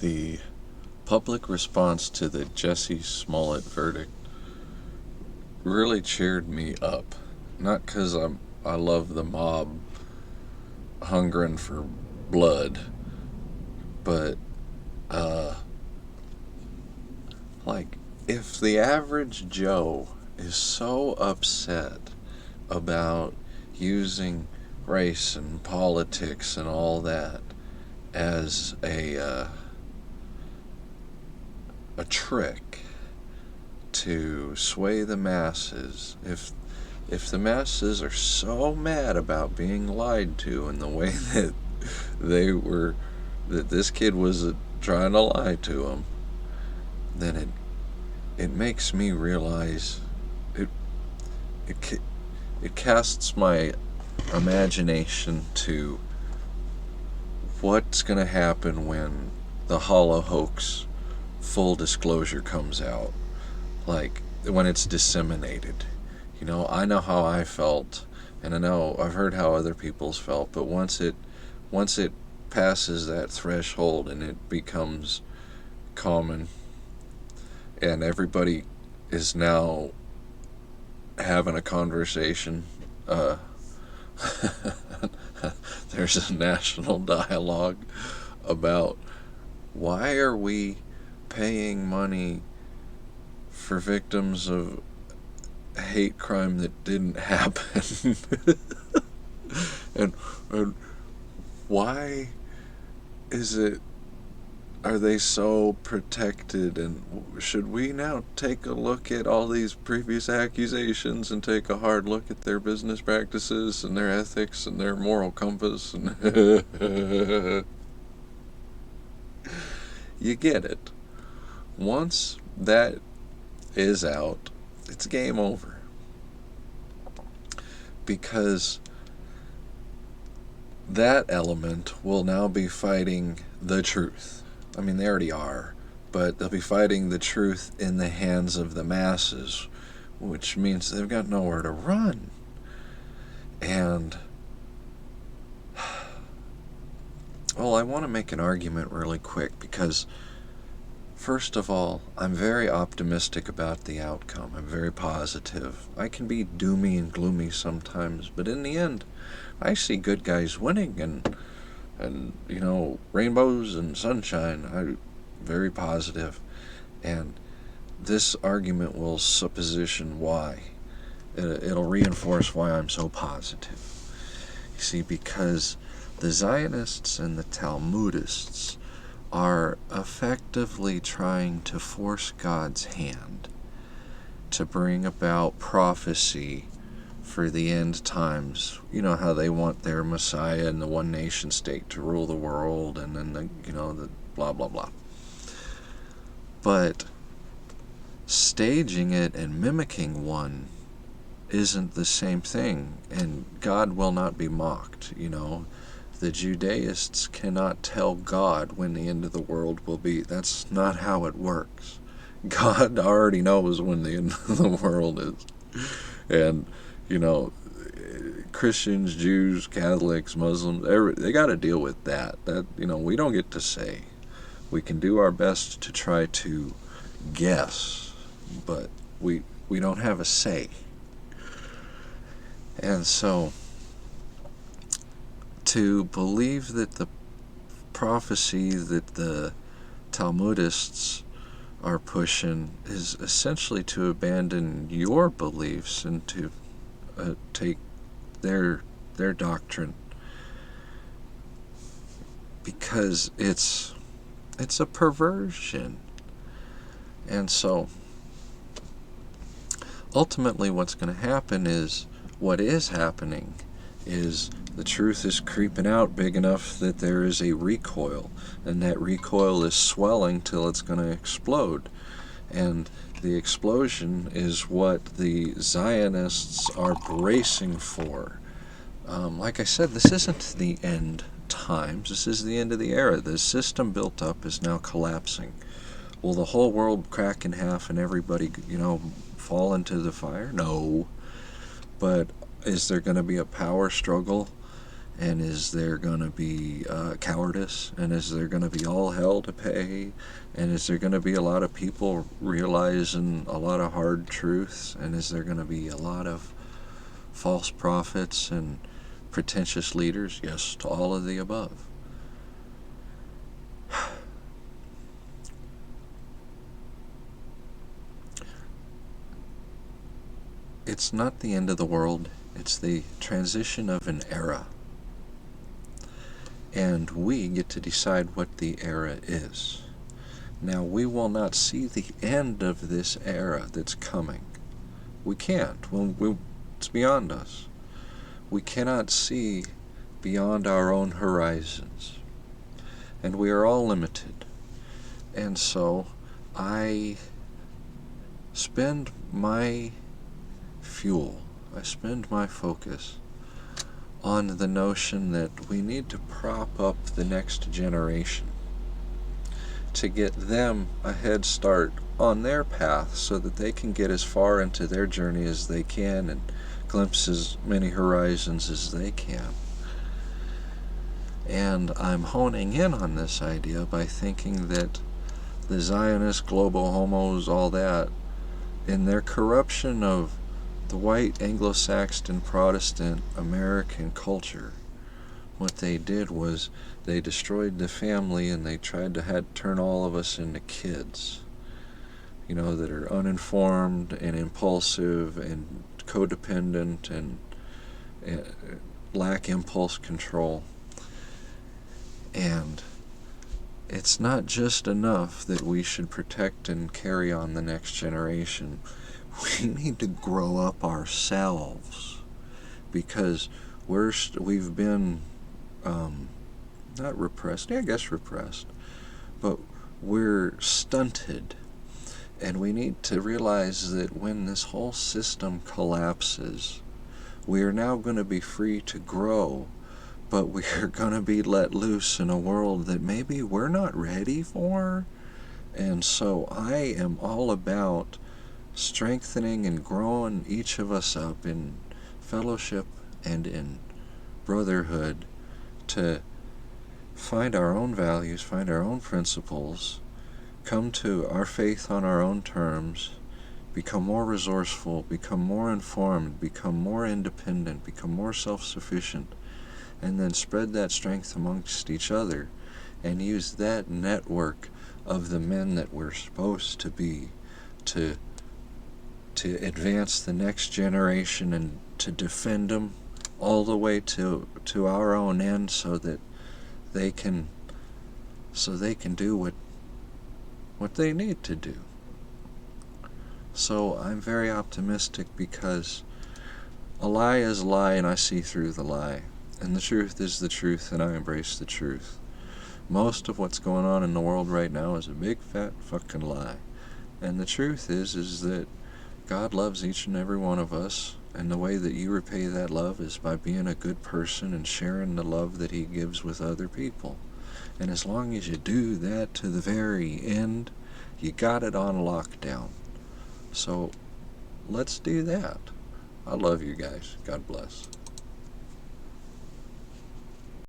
the public response to the Jussie Smollett verdict really cheered me up. Not because I love the mob hungering for blood, but like, if the average Joe is so upset about using race and politics and all that as a trick to sway the masses, if the masses are so mad about being lied to in the way that that this kid was trying to lie to them, then it makes me realize it casts my imagination to what's going to happen when the Hollow hoax full disclosure comes out, like when it's disseminated. I know how I felt, and I've heard how other people's felt, but once it passes that threshold and it becomes common, and everybody is now having a conversation, there's a national dialogue about why are we paying money for victims of hate crime that didn't happen. and why are they so protected, and should we now take a look at all these previous accusations and take a hard look at their business practices and their ethics and their moral compass? And you get it. Once that is out, it's game over. Because that element will now be fighting the truth. I mean, they already are, but they'll be fighting the truth in the hands of the masses, which means they've got nowhere to run. And, well, I want to make an argument really quick because, first of all, I'm very optimistic about the outcome. I'm very positive. I can be doomy and gloomy sometimes, but in the end, I see good guys winning and rainbows and sunshine. I'm very positive. And this argument will supposition why. It'll reinforce why I'm so positive. You see, because the Zionists and the Talmudists are effectively trying to force God's hand to bring about prophecy for the end times. You know how they want their Messiah and the one nation state to rule the world, and then the blah blah blah. But staging it and mimicking one isn't the same thing, and God will not be mocked. The Judaists cannot tell God when the end of the world will be. That's not how it works. God already knows when the end of the world is. And, Christians, Jews, Catholics, Muslims, they got to deal with that. We don't get to say. We can do our best to try to guess, but we don't have a say. And so, to believe that the prophecy that the Talmudists are pushing is essentially to abandon your beliefs and to take their doctrine, because it's a perversion. And so ultimately what's going to happen is, what is happening is, the truth is creeping out big enough that there is a recoil, and that recoil is swelling till it's going to explode. And the explosion is what the Zionists are bracing for. Like I said, this isn't the end times. This is the end of the era. The system built up is now collapsing. Will the whole world crack in half and everybody, fall into the fire? No. But is there going to be a power struggle And is there going to be cowardice? And is there going to be all hell to pay? And is there going to be a lot of people realizing a lot of hard truths? And is there going to be a lot of false prophets and pretentious leaders? Yes, to all of the above. It's not the end of the world. It's the transition of an era. And we get to decide what the era is. Now, we will not see the end of this era that's coming. We can't. It's beyond us. We cannot see beyond our own horizons. And we are all limited. And so I spend my fuel, I spend my focus on the notion that we need to prop up the next generation to get them a head start on their path so that they can get as far into their journey as they can and glimpse as many horizons as they can. And I'm honing in on this idea by thinking that the Zionist, global homos, all that, in their corruption of the white Anglo-Saxon Protestant American culture, what they did was they destroyed the family and they tried to turn all of us into kids, that are uninformed and impulsive and codependent and lack impulse control. And it's not just enough that we should protect and carry on the next generation. We need to grow up ourselves, because we've been not repressed, I guess repressed, but we're stunted. And we need to realize that when this whole system collapses, we are now going to be free to grow, but we are going to be let loose in a world that maybe we're not ready for. And so I am all about strengthening and growing each of us up in fellowship and in brotherhood to find our own values, find our own principles, come to our faith on our own terms, become more resourceful, become more informed, become more independent, become more self-sufficient, and then spread that strength amongst each other and use that network of the men that we're supposed to be to advance the next generation and to defend them all the way to our own end, so that they can do what they need to do. So I'm very optimistic, because a lie is a lie and I see through the lie, and the truth is the truth and I embrace the truth. Most of what's going on in the world right now is a big fat fucking lie, and the truth is that God loves each and every one of us, and the way that you repay that love is by being a good person and sharing the love that He gives with other people. And as long as you do that to the very end, you got it on lockdown. So let's do that. I love you guys. God bless.